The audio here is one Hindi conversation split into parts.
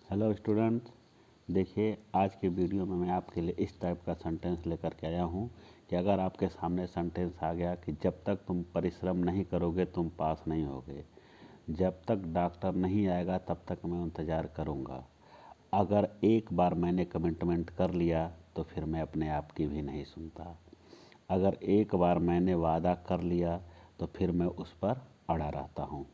हेलो स्टूडेंट्स, देखिए आज के वीडियो में मैं आपके लिए इस टाइप का सेंटेंस लेकर के आया हूँ कि अगर आपके सामने सेंटेंस आ गया कि जब तक तुम परिश्रम नहीं करोगे तुम पास नहीं होगे, जब तक डॉक्टर नहीं आएगा तब तक मैं इंतज़ार करूँगा, अगर एक बार मैंने कमिटमेंट कर लिया तो फिर मैं अपने आप की भी नहीं सुनता, अगर एक बार मैंने वादा कर लिया तो फिर मैं उस पर अड़ा रहता हूँ।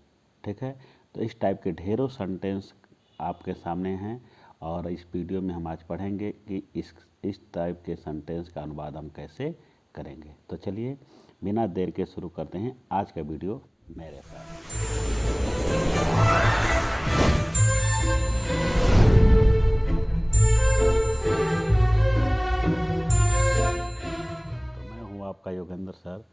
ठीक है, तो इस टाइप के ढेरों सेंटेंस आपके सामने हैं और इस वीडियो में हम आज पढ़ेंगे कि इस टाइप के सेंटेंस का अनुवाद हम कैसे करेंगे। तो चलिए बिना देर के शुरू करते हैं आज का वीडियो मेरे साथ। तो मैं हूँ आपका योगेंद्र सर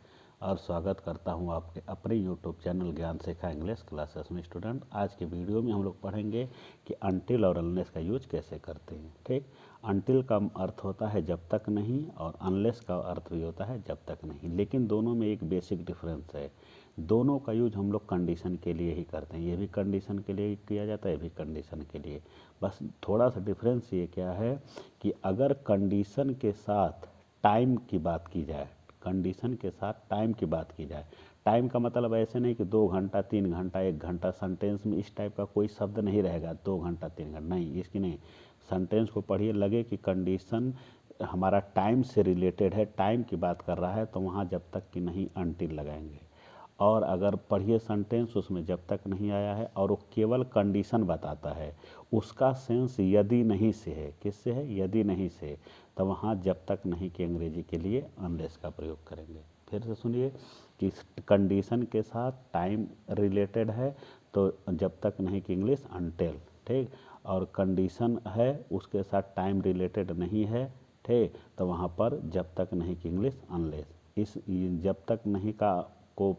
और स्वागत करता हूँ आपके अपने यूट्यूब चैनल ज्ञान शिक्षा इंग्लिश क्लासेस में। स्टूडेंट, आज के वीडियो में हम लोग पढ़ेंगे कि अनटिल और अनलेस का यूज कैसे करते हैं। ठीक, अनटिल का अर्थ होता है जब तक नहीं और अनलेस का अर्थ भी होता है जब तक नहीं, लेकिन दोनों में एक बेसिक डिफरेंस है। दोनों का यूज हम लोग कंडीशन के लिए ही करते हैं, ये भी कंडीशन के लिए किया जाता है, ये भी कंडीशन के लिए। बस थोड़ा सा डिफरेंस ये क्या है कि अगर कंडीशन के साथ टाइम की बात की जाए, कंडीशन के साथ टाइम की बात की जाए, टाइम का मतलब ऐसे नहीं कि 2 घंटा 3 घंटा 1 घंटा, सेंटेंस में इस टाइप का कोई शब्द नहीं रहेगा 2 घंटा 3 घंटा, नहीं, इसकी नहीं। सेंटेंस को पढ़िए, लगे कि कंडीशन हमारा टाइम से रिलेटेड है, टाइम की बात कर रहा है, तो वहाँ जब तक कि नहीं अनटिल लगाएंगे। और अगर पढ़िए सेंटेंस, उसमें जब तक नहीं आया है और वो केवल कंडीशन बताता है, उसका सेंस यदि नहीं से है, किससे है, यदि नहीं से, तो वहाँ जब तक नहीं की अंग्रेजी के लिए अनलेस का प्रयोग करेंगे। फिर से सुनिए कि कंडीशन के साथ टाइम रिलेटेड है तो जब तक नहीं की इंग्लिश अनटिल। ठीक, और कंडीशन है उसके साथ टाइम रिलेटेड नहीं है, ठीक, तो वहाँ पर जब तक नहीं की इंग्लिश अनलेस। इस जब तक नहीं का को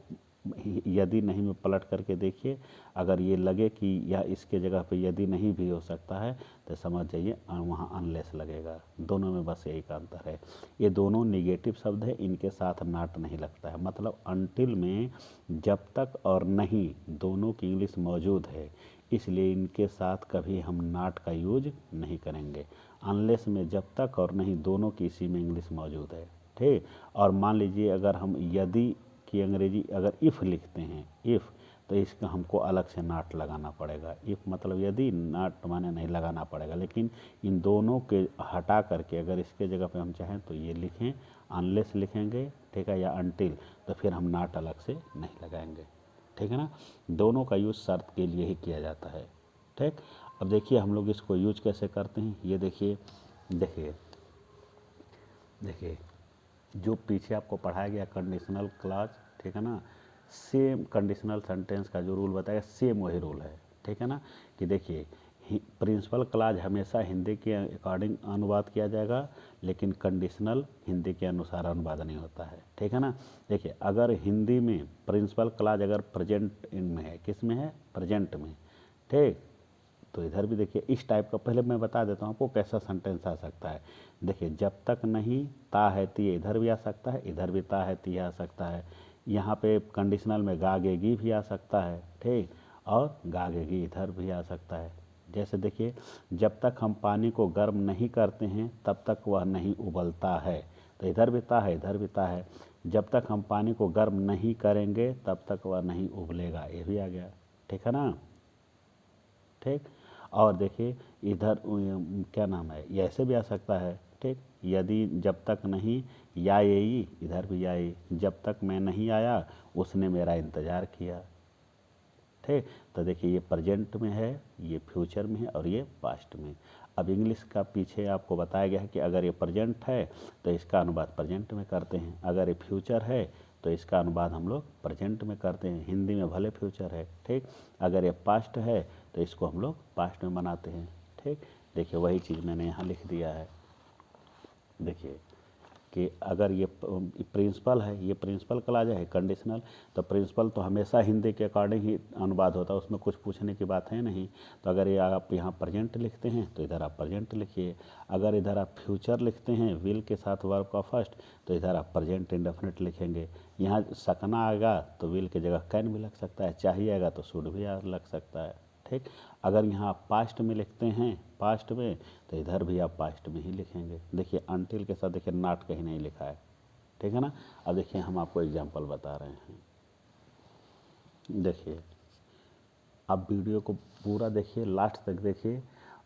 यदि नहीं में पलट करके देखिए, अगर ये लगे कि या इसके जगह पे यदि नहीं भी हो सकता है तो समझ जाइए वहाँ अनलेस लगेगा। दोनों में बस यही का अंतर है। ये दोनों निगेटिव शब्द है, इनके साथ नॉट नहीं लगता है। मतलब अनटिल में जब तक और नहीं दोनों की इंग्लिश मौजूद है, इसलिए इनके साथ कभी हम नॉट का यूज नहीं करेंगे। अनलेस में जब तक और नहीं दोनों की इसी में इंग्लिश मौजूद है। ठीक, और मान लीजिए अगर हम यदि की अंग्रेजी अगर इफ़ लिखते हैं, इफ़, तो इसका हमको अलग से नॉट लगाना पड़ेगा। इफ़ मतलब यदि, नॉट माने नहीं लगाना पड़ेगा। लेकिन इन दोनों के हटा करके अगर इसके जगह पे हम चाहें तो ये लिखें, अनलेस लिखेंगे, ठीक है, या अनटिल, तो फिर हम नॉट अलग से नहीं लगाएंगे। ठीक है ना, दोनों का यूज़ शर्त के लिए ही किया जाता है। ठीक, अब देखिए हम लोग इसको यूज कैसे करते हैं, ये देखिए देखिए देखिए जो पीछे आपको पढ़ाया गया कंडीशनल क्लॉज, ठीक है ना, सेम कंडीशनल सेंटेंस का जो रूल बताया सेम वही रूल है। ठीक है ना, कि देखिए प्रिंसिपल क्लॉज हमेशा हिंदी के अकॉर्डिंग अनुवाद किया जाएगा, लेकिन कंडीशनल हिंदी के अनुसार अनुवाद नहीं होता है। ठीक है ना, देखिए अगर हिंदी में प्रिंसिपल क्लॉज अगर प्रेजेंट में है, किस में है, प्रेजेंट में, ठीक, तो इधर भी देखिए इस टाइप का, पहले मैं बता देता हूँ आपको कैसा सेंटेंस आ सकता है। देखिए जब तक नहीं ता है ती इधर भी आ सकता है, इधर भी ता है ती आ सकता है, यहाँ पे कंडीशनल में गागेगी भी आ सकता है, ठीक, और गागेगी इधर भी आ सकता है। जैसे देखिए जब तक हम पानी को गर्म नहीं करते हैं तब तक वह नहीं उबलता है, तो इधर भी ता है इधर भी ता है। जब तक हम पानी को गर्म नहीं करेंगे तब तक वह नहीं उबलेगा, ये भी आ गया। ठीक है ना, ठीक, और देखिए इधर क्या नाम है, ये ऐसे भी आ सकता है। ठीक, यदि जब तक नहीं या यही, इधर भी या यही, जब तक मैं नहीं आया उसने मेरा इंतज़ार किया। ठीक, तो देखिए ये प्रेजेंट में है, ये फ्यूचर में है और ये पास्ट में। अब इंग्लिश का पीछे आपको बताया गया है कि अगर ये प्रेजेंट है तो इसका अनुवाद प्रेजेंट में करते हैं, अगर ये फ्यूचर है तो इसका अनुवाद हम लोग प्रेजेंट में करते हैं। हिंदी में भले फ्यूचर है, ठीक, अगर ये पास्ट है तो इसको हम लोग पास्ट में बनाते हैं। ठीक, देखिए वही चीज़ मैंने यहाँ लिख दिया है। देखिए कि अगर ये प्रिंसिपल है, ये प्रिंसिपल क्लॉज है कंडीशनल, तो प्रिंसिपल तो हमेशा हिंदी के अकॉर्डिंग ही अनुवाद होता है, उसमें कुछ पूछने की बात है नहीं। तो अगर ये आप यहाँ प्रेजेंट लिखते हैं तो इधर आप प्रेजेंट लिखिए, अगर इधर आप फ्यूचर लिखते हैं विल के साथ वर्ब का फर्स्ट, तो इधर आप प्रेजेंट इंडेफिनिट लिखेंगे। यहाँ सकना आएगा तो विल की जगह कैन भी लग सकता है, चाहिए आएगा तो शुड भी लग सकता है। ठीक। अगर यहाँ आप पास्ट में लिखते हैं, पास्ट में, तो इधर भी आप पास्ट में ही लिखेंगे। देखिए अनटिल के साथ देखिए नॉट कहीं नहीं लिखा है, ठीक है ना। अब देखिए हम आपको एग्जाम्पल बता रहे हैं। देखिए आप वीडियो को पूरा देखिए, लास्ट तक देखिए,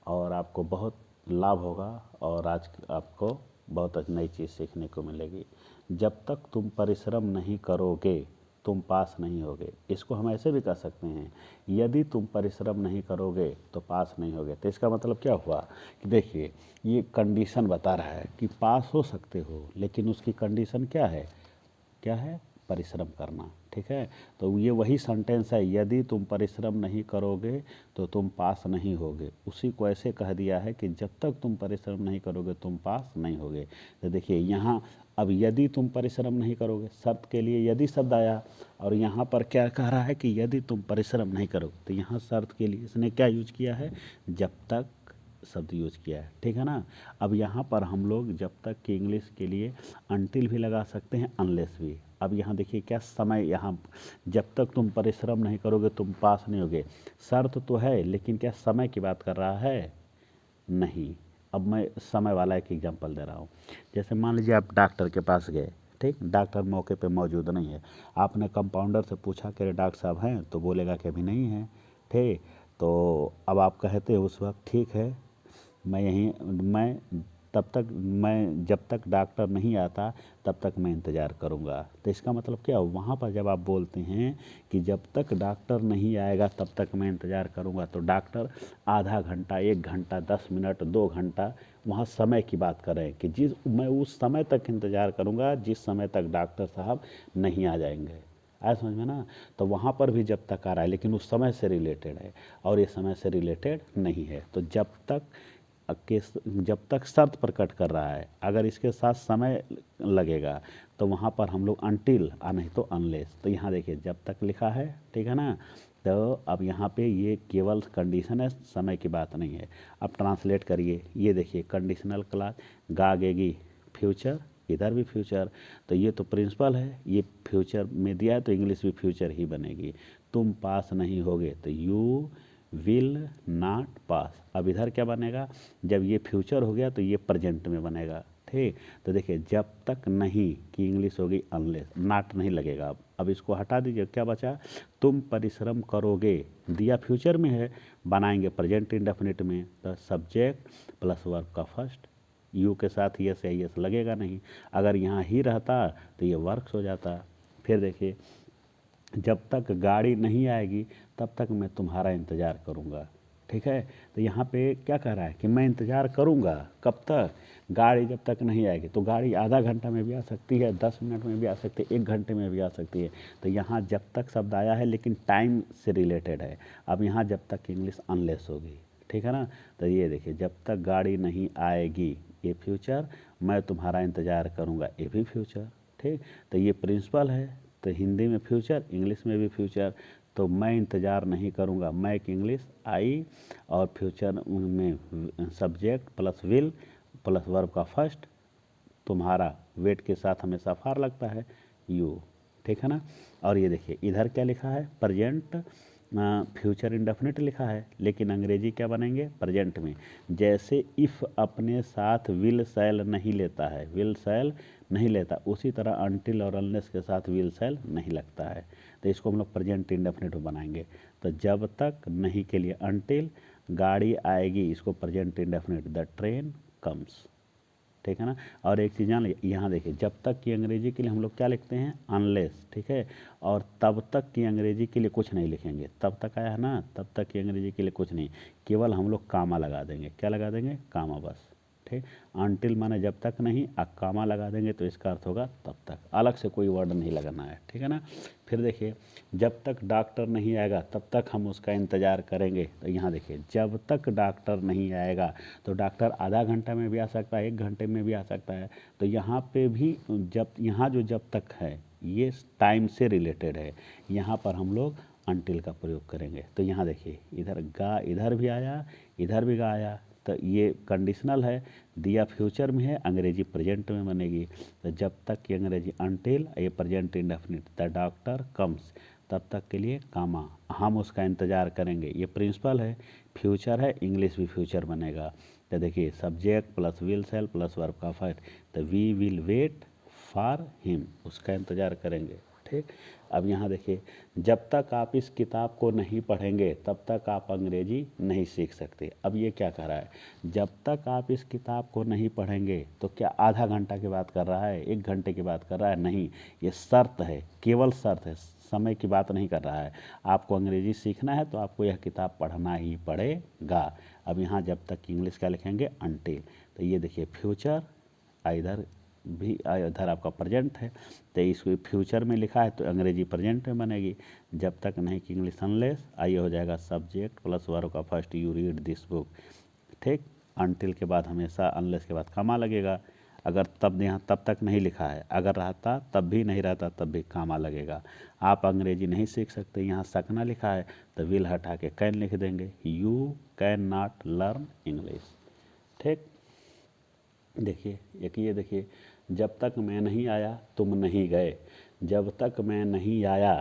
और आपको बहुत लाभ होगा और आज आपको बहुत नई चीज़ सीखने को मिलेगी। जब तक तुम परिश्रम नहीं करोगे तुम पास नहीं होगे। इसको हम ऐसे भी कह सकते हैं, यदि तुम परिश्रम नहीं करोगे तो पास नहीं होगे। तो इसका मतलब क्या हुआ कि देखिए ये कंडीशन बता रहा है कि पास हो सकते हो, लेकिन उसकी कंडीशन क्या है, क्या है, परिश्रम करना, ठीक है। तो ये वही सेंटेंस है, यदि तुम परिश्रम नहीं करोगे तो तुम पास नहीं होगे। उसी को ऐसे कह दिया है कि जब तक तुम परिश्रम नहीं करोगे तुम पास नहीं होगे। तो देखिए यहाँ अब यदि तुम परिश्रम नहीं करोगे, शर्त के लिए यदि शब्द आया, और यहाँ पर क्या कह रहा है कि यदि तुम परिश्रम नहीं करोगे, तो यहाँ शर्त के लिए इसने क्या यूज किया है, जब तक शब्द यूज किया है, ठीक है ना। अब यहाँ पर हम लोग जब तक की इंग्लिश के लिए अनटिल भी लगा सकते हैं, अनलेस भी। अब यहाँ देखिए क्या समय, यहाँ जब तक तुम परिश्रम नहीं करोगे तुम पास नहीं होगे, शर्त तो है लेकिन क्या समय की बात कर रहा है, नहीं। अब मैं समय वाला एक एग्जांपल दे रहा हूँ। जैसे मान लीजिए आप डॉक्टर के पास गए, ठीक, डॉक्टर मौके पे मौजूद नहीं है, आपने कंपाउंडर से पूछा कि डॉक्टर साहब हैं, तो बोलेगा कि अभी नहीं है, ठीक। तो अब आप कहते हैं उस वक्त ठीक है, मैं तब तक, मैं जब तक डॉक्टर नहीं आता तब तक मैं इंतज़ार करूंगा। तो इसका मतलब क्या, वहाँ पर जब आप बोलते हैं कि जब तक डॉक्टर नहीं आएगा तब तक मैं इंतज़ार करूंगा, तो डॉक्टर आधा घंटा, 1 घंटा, 10 मिनट, 2 घंटा, वहाँ समय की बात करें कि मैं उस समय तक इंतज़ार करूंगा जिस समय तक डॉक्टर साहब नहीं आ जाएंगे। आया समझ में ना। तो वहाँ पर भी जब तक आ रहा है लेकिन उस समय से रिलेटेड है, और ये समय से रिलेटेड नहीं है। तो जब तक शर्त प्रकट कर रहा है, अगर इसके साथ समय लगेगा तो वहाँ पर हम लोग अनटिल, नहीं तो अनलेस। तो यहाँ देखिए जब तक लिखा है, ठीक है ना। तो अब यहाँ पे ये केवल कंडीशन है, समय की बात नहीं है। अब ट्रांसलेट करिए, ये देखिए कंडीशनल क्लास, गागेगी फ्यूचर, इधर भी फ्यूचर, तो ये तो प्रिंसिपल है, ये फ्यूचर में दिया है तो इंग्लिश भी फ्यूचर ही बनेगी। तुम पास नहीं होगे तो यू विल नॉट पास। अब इधर क्या बनेगा, जब ये फ्यूचर हो गया तो ये प्रेजेंट में बनेगा, ठीक। तो देखिए जब तक नहीं की इंग्लिश होगी अनलेस, नॉट नहीं लगेगा। अब इसको हटा दीजिए, क्या बचा, तुम परिश्रम करोगे, दिया फ्यूचर में है, बनाएंगे प्रेजेंट इंडेफिनिट में, तो सब्जेक्ट प्लस वर्ब का फर्स्ट, यू के साथ यस या यस लगेगा नहीं। अगर यहाँ ही रहता तो ये वर्क्स हो जाता। फिर देखिए जब तक गाड़ी नहीं आएगी तब तक मैं तुम्हारा इंतज़ार करूँगा, ठीक है। तो यहाँ पे क्या कह रहा है कि मैं इंतज़ार करूँगा, कब तक, गाड़ी जब तक नहीं आएगी। तो गाड़ी आधा घंटा में भी आ सकती है, 10 मिनट में भी आ सकती है, 1 घंटे में भी आ सकती है। तो यहाँ जब तक शब्द आया है लेकिन टाइम से रिलेटेड है। अब यहाँ जब तक इंग्लिश अनलेस होगी, ठीक है ना। तो ये देखिए जब तक गाड़ी नहीं आएगी, ये फ्यूचर, मैं तुम्हारा इंतज़ार करूँगा, ये भी फ्यूचर, ठीक। तो ये प्रिंसिपल है, तो हिंदी में फ्यूचर, इंग्लिश में भी फ्यूचर। तो मैं इंतज़ार नहीं करूँगा, मैं एक इंग्लिश आई, और फ्यूचर में subject plus will plus verb का फर्स्ट, तुम्हारा वेट के साथ हमेशा फार लगता है, यू, ठीक है ना। और ये देखिए इधर क्या लिखा है, प्रेजेंट फ्यूचर इंडेफिनिट लिखा है, लेकिन अंग्रेजी क्या बनेंगे, प्रेजेंट में। जैसे इफ़ अपने साथ विल शैल नहीं लेता है, विल शैल नहीं लेता, उसी तरह अनटिल और अनलेस के साथ विल शैल नहीं लगता है। तो इसको हम लोग प्रेजेंट इंडेफिनिट में बनाएंगे। तो जब तक नहीं के लिए अनटिल, गाड़ी आएगी, इसको present indefinite, the train comes, ठीक है ना। और एक चीज़ जान लीजिए, यहाँ देखिए जब तक की अंग्रेजी के लिए हम लोग क्या लिखते हैं, अनलेस, ठीक है। और तब तक की अंग्रेजी के लिए कुछ नहीं लिखेंगे, तब तक आया है ना, तब तक की अंग्रेजी के लिए कुछ नहीं, केवल हम लोग कामा लगा देंगे। क्या लगा देंगे, कामा, बस, ठीक। अनटिल माने जब तक नहीं, कामा लगा देंगे तो इसका अर्थ होगा तब तक, अलग से कोई वर्ड नहीं लगाना है, ठीक है ना। फिर देखिए जब तक डॉक्टर नहीं आएगा तब तक हम उसका इंतज़ार करेंगे। तो यहाँ देखिए जब तक डॉक्टर नहीं आएगा, तो डॉक्टर आधा घंटा में भी आ सकता है, 1 घंटे में भी आ सकता है। तो यहाँ पे भी यहाँ जो जब तक है ये टाइम से रिलेटेड है, यहाँ पर हम लोग अनटिल का प्रयोग करेंगे। तो यहाँ देखिए इधर गा, इधर भी आया, इधर भी गा आया। तो ये कंडीशनल है, दिया फ्यूचर में है, अंग्रेजी प्रेजेंट में बनेगी। तो जब तक की अंग्रेजी अनटिल, ये present indefinite, the doctor comes, तब तक के लिए कामा, हम उसका इंतज़ार करेंगे। ये प्रिंसिपल है, फ्यूचर है, इंग्लिश भी फ्यूचर बनेगा। तो देखिए subject plus will shall plus verb का फाइट, तो we will wait for him, उसका इंतज़ार करेंगे। ठीक, अब यहाँ देखिए, जब तक आप इस किताब को नहीं पढ़ेंगे तब तक आप अंग्रेजी नहीं सीख सकते। अब ये क्या कह रहा है, जब तक आप इस किताब को नहीं पढ़ेंगे, तो क्या आधा घंटा की बात कर रहा है, 1 घंटे की बात कर रहा है? नहीं, ये शर्त है, केवल शर्त है, समय की बात नहीं कर रहा है। आपको अंग्रेजी सीखना है तो आपको यह किताब पढ़ना ही पड़ेगा। अब यहाँ जब तक इंग्लिश का लिखेंगे अनटिल, तो ये देखिए फ्यूचर, इधर भी इधर आपका प्रेजेंट है, तो इसको फ्यूचर में लिखा है तो अंग्रेजी प्रेजेंट में बनेगी। जब तक नहीं कि इंग्लिश अनलेस, आइए हो जाएगा सब्जेक्ट प्लस वर्ब का first you read this book. ठीक, अनटिल के बाद हमेशा अनलेस के बाद कामा लगेगा। अगर तब यहाँ तब तक नहीं लिखा है, अगर रहता तब भी, नहीं रहता तब भी कामा लगेगा। आप अंग्रेजी नहीं सीख सकते, यहाँ सकना लिखा है तो विल हटा के कैन लिख देंगे, you can not learn English. ठीक, देखिए एक ये देखिए, जब तक मैं नहीं आया तुम नहीं गए, जब तक मैं नहीं आया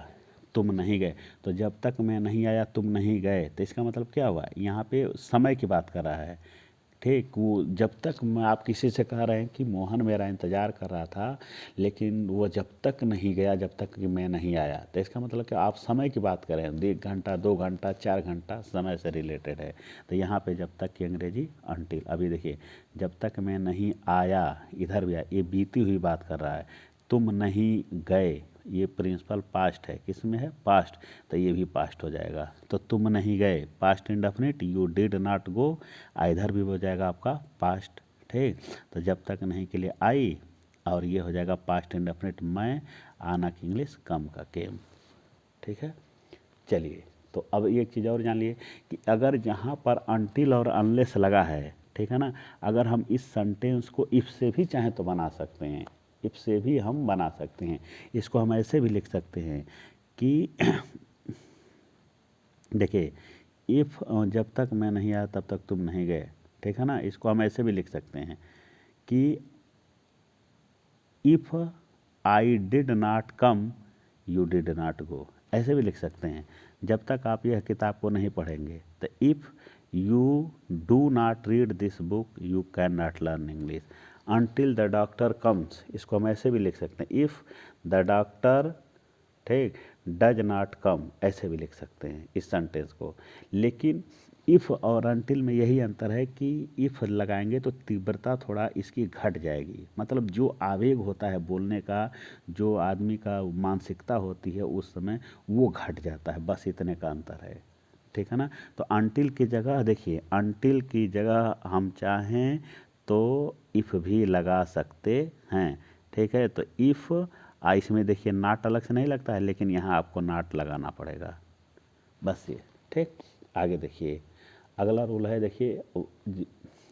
तुम नहीं गए, तो जब तक मैं नहीं आया तुम नहीं गए, तो इसका मतलब क्या हुआ, यहाँ पे समय की बात कर रहा है। ठीक, वो जब तक आप किसी से कह रहे हैं कि मोहन मेरा इंतज़ार कर रहा था, लेकिन वो जब तक नहीं गया जब तक कि मैं नहीं आया, तो इसका मतलब कि आप समय की बात करें, 1 घंटा 2 घंटा 4 घंटा, समय से रिलेटेड है। तो यहाँ पे जब तक की अंग्रेजी अनटिल। अभी देखिए, जब तक मैं नहीं आया, इधर भी आया, ये बीती हुई बात कर रहा है। तुम नहीं गए, ये प्रिंसिपल पास्ट है, किस में है, पास्ट, तो ये भी पास्ट हो जाएगा। तो तुम नहीं गए, past indefinite, you did not go, इधर भी हो जाएगा आपका पास्ट। ठीक, तो जब तक नहीं के लिए आई, और ये हो जाएगा पास्ट इंडेफिनिट मैं, आना की इंग्लिश कम का केम। ठीक है, चलिए, तो अब एक चीज़ और जान लिए कि अगर जहाँ पर अनटिल और अनलेस लगा है, ठीक है ना, अगर हम इस सेंटेंस को इफ से भी चाहें तो बना सकते हैं, इफ से भी हम बना सकते हैं। इसको हम ऐसे भी लिख सकते हैं कि देखिए, इफ़ जब तक मैं नहीं आया तब तक तुम नहीं गए, ठीक है ना, इसको हम ऐसे भी लिख सकते हैं कि if I did not come you did not go, ऐसे भी लिख सकते हैं। जब तक आप यह किताब को नहीं पढ़ेंगे, तो if you do not read this book you can not learn English until the doctor comes, इसको हम ऐसे भी लिख सकते हैं, इफ़ द डॉक्टर, ठीक, डज नॉट कम, ऐसे भी लिख सकते हैं इस सेंटेंस को। लेकिन इफ़ और अनटिल में यही अंतर है कि इफ़ लगाएंगे तो तीव्रता थोड़ा इसकी घट जाएगी, मतलब जो आवेग होता है बोलने का, जो आदमी का मानसिकता होती है उस समय वो घट जाता है, बस इतने का अंतर है। ठीक है ना, तो अनटिल की जगह देखिए, अनटिल की जगह हम चाहें तो इफ़ भी लगा सकते हैं। ठीक है, तो इफ़ इसमें देखिए नाट अलग से नहीं लगता है, लेकिन यहाँ आपको नाट लगाना पड़ेगा, बस ये। ठीक, आगे देखिए, अगला रूल है, देखिए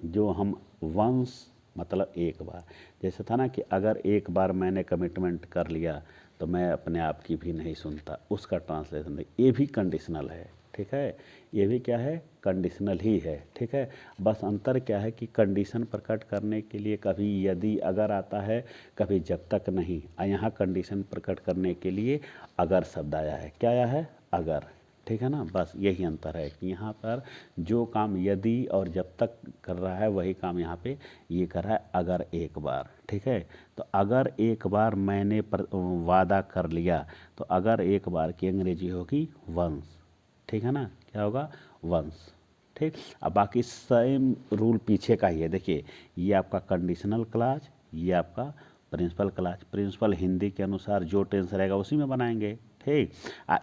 जो हम वंस मतलब एक बार, जैसे था ना कि अगर एक बार मैंने कमिटमेंट कर लिया तो मैं अपने आप की भी नहीं सुनता, उसका ट्रांसलेशन ये भी कंडीशनल है। ठीक है, ये भी क्या है, कंडीशनल ही है। ठीक है, बस अंतर क्या है कि कंडीशन प्रकट करने के लिए कभी यदि अगर आता है, कभी जब तक नहीं, यहाँ कंडीशन प्रकट करने के लिए अगर शब्द आया है, क्या आया है, अगर। ठीक है ना, बस यही अंतर है कि यहाँ पर जो काम यदि और जब तक कर रहा है वही काम यहाँ पे ये कर रहा है अगर एक बार। ठीक है, तो अगर एक बार मैंने वादा कर लिया, तो अगर एक बार की अंग्रेजी होगी वंस। ठीक है ना, क्या होगा, वंस। ठीक, अब बाकी सेम रूल पीछे का ही है। देखिए, ये आपका कंडीशनल क्लॉज, ये आपका प्रिंसिपल क्लॉज। प्रिंसिपल हिंदी के अनुसार जो टेंस रहेगा उसी में बनाएंगे। ठीक,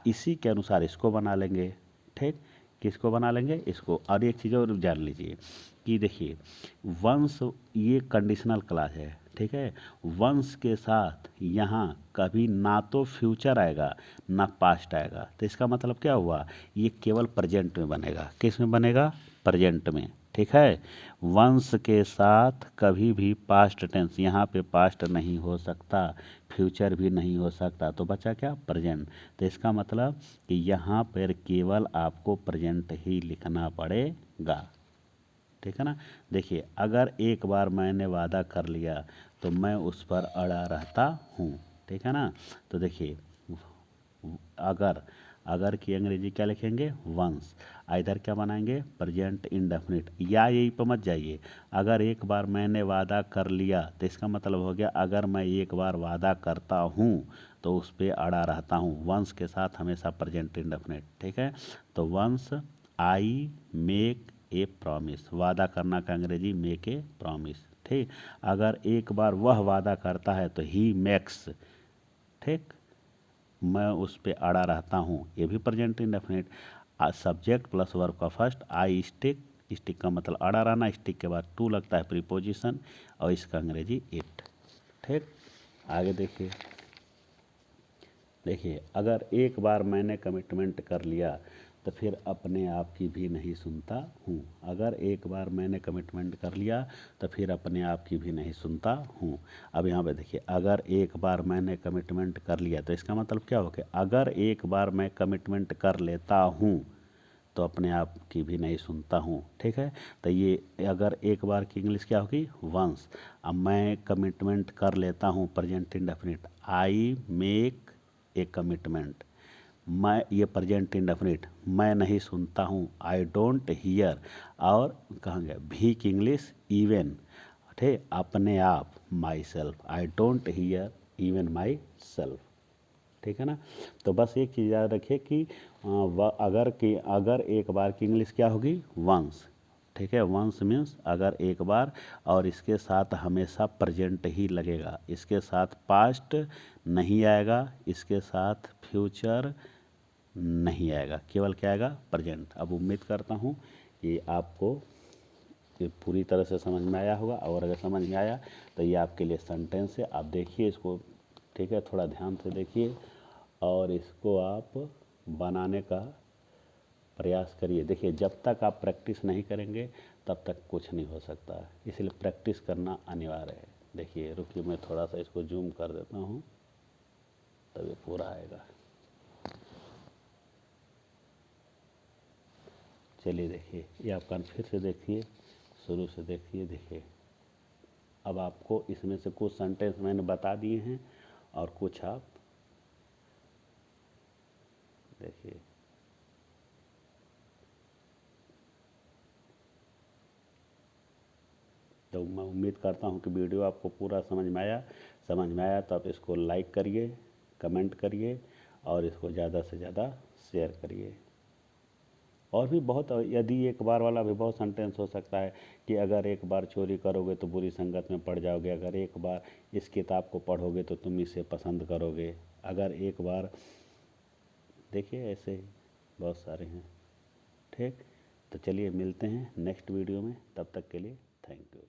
इसी के अनुसार इसको बना लेंगे। ठीक, किसको बना लेंगे, इसको। और एक चीज़ और जान लीजिए कि देखिए, वंस ये कंडीशनल क्लॉज है। ठीक है, वंस के साथ यहाँ कभी ना तो फ्यूचर आएगा ना पास्ट आएगा, तो इसका मतलब क्या हुआ, ये केवल प्रेजेंट में बनेगा। किस में बनेगा, प्रेजेंट में। ठीक है, वंस के साथ कभी भी पास्ट टेंस, यहाँ पे पास्ट नहीं हो सकता, फ्यूचर भी नहीं हो सकता, तो बचा क्या, प्रेजेंट। तो इसका मतलब कि यहाँ पर केवल आपको प्रेजेंट ही लिखना पड़ेगा। ठीक है ना, देखिए, अगर एक बार मैंने वादा कर लिया तो मैं उस पर अड़ा रहता हूँ। ठीक है ना, तो देखिए अगर, अगर की अंग्रेजी क्या लिखेंगे, वंस। इधर क्या बनाएंगे, प्रेजेंट इंडेफिनिट। या यही पर मत जाइए, अगर एक बार मैंने वादा कर लिया तो इसका मतलब हो गया अगर मैं एक बार वादा करता हूँ तो उस पर अड़ा रहता हूँ, वंस के साथ हमेशा प्रेजेंट इंडेफिनिट। ठीक है, तो once I make a promise, वादा करना का अंग्रेजी मेक ए प्रॉमिस। ठीक, अगर एक बार वह वादा करता है तो ही मेक्स, ठीक, मैं उस पर अड़ा रहता हूँ, ये भी present indefinite. Subject plus verb का फर्स्ट, आई स्टिक, स्टिक का मतलब अड़ा रहना, स्टिक के बाद टू लगता है प्रीपोजिशन, और इसका अंग्रेजी इट। ठीक, आगे देखिए, देखिए अगर एक बार मैंने कमिटमेंट कर लिया तो फिर अपने आप की भी नहीं सुनता हूँ। अगर एक बार मैंने कमिटमेंट कर लिया तो फिर अपने आप की भी नहीं सुनता हूँ। अब यहाँ पे देखिए, अगर एक बार मैंने कमिटमेंट कर लिया तो इसका मतलब क्या हो गया, अगर एक बार मैं कमिटमेंट कर लेता हूँ तो अपने आप की भी नहीं सुनता हूँ। ठीक है, तो ये अगर एक बार की इंग्लिश क्या होगी, वंस। अब मैं कमिटमेंट कर लेता हूँ, प्रेजेंट इंडेफिनिट, आई मेक ए कमिटमेंट। मैं, ये प्रेजेंट इंडेफिनिट, मैं नहीं सुनता हूँ, आई डोंट हियर। और कहेंगे भी की इंग्लिश इवन, ठीक, अपने आप, my self, I don't hear even my self. ठीक है ना, तो बस एक चीज़ याद रखिए कि अगर एक बार की इंग्लिश क्या होगी, वंस। ठीक है, वंस मीन्स अगर एक बार, और इसके साथ हमेशा प्रेजेंट ही लगेगा, इसके साथ पास्ट नहीं आएगा, इसके साथ फ्यूचर नहीं आएगा, केवल क्या आएगा, प्रेजेंट। अब उम्मीद करता हूँ कि आपको ये पूरी तरह से समझ में आया होगा, और अगर समझ में आया तो ये आपके लिए सेंटेंस है, आप देखिए इसको। ठीक है, थोड़ा ध्यान से देखिए और इसको आप बनाने का प्रयास करिए। देखिए जब तक आप प्रैक्टिस नहीं करेंगे तब तक कुछ नहीं हो सकता है, इसलिए प्रैक्टिस करना अनिवार्य है। देखिए रुकिए, मैं थोड़ा सा इसको जूम कर देता हूँ तब ये पूरा आएगा। चलिए देखिए, ये आप फिर से देखिए, शुरू से देखिए। देखिए अब आपको इसमें से कुछ सेंटेंस मैंने बता दिए हैं और कुछ आप देखिए। तो मैं उम्मीद करता हूँ कि वीडियो आपको पूरा समझ में आया। समझ में आया तो आप इसको लाइक करिए, कमेंट करिए और इसको ज़्यादा से ज़्यादा शेयर करिए। और भी बहुत, यदि एक बार वाला भी बहुत सेंटेंस हो सकता है कि अगर एक बार चोरी करोगे तो बुरी संगत में पड़ जाओगे, अगर एक बार इस किताब को पढ़ोगे तो तुम इसे पसंद करोगे, अगर एक बार, देखिए ऐसे ही बहुत सारे हैं। ठीक, तो चलिए मिलते हैं नेक्स्ट वीडियो में, तब तक के लिए थैंक यू।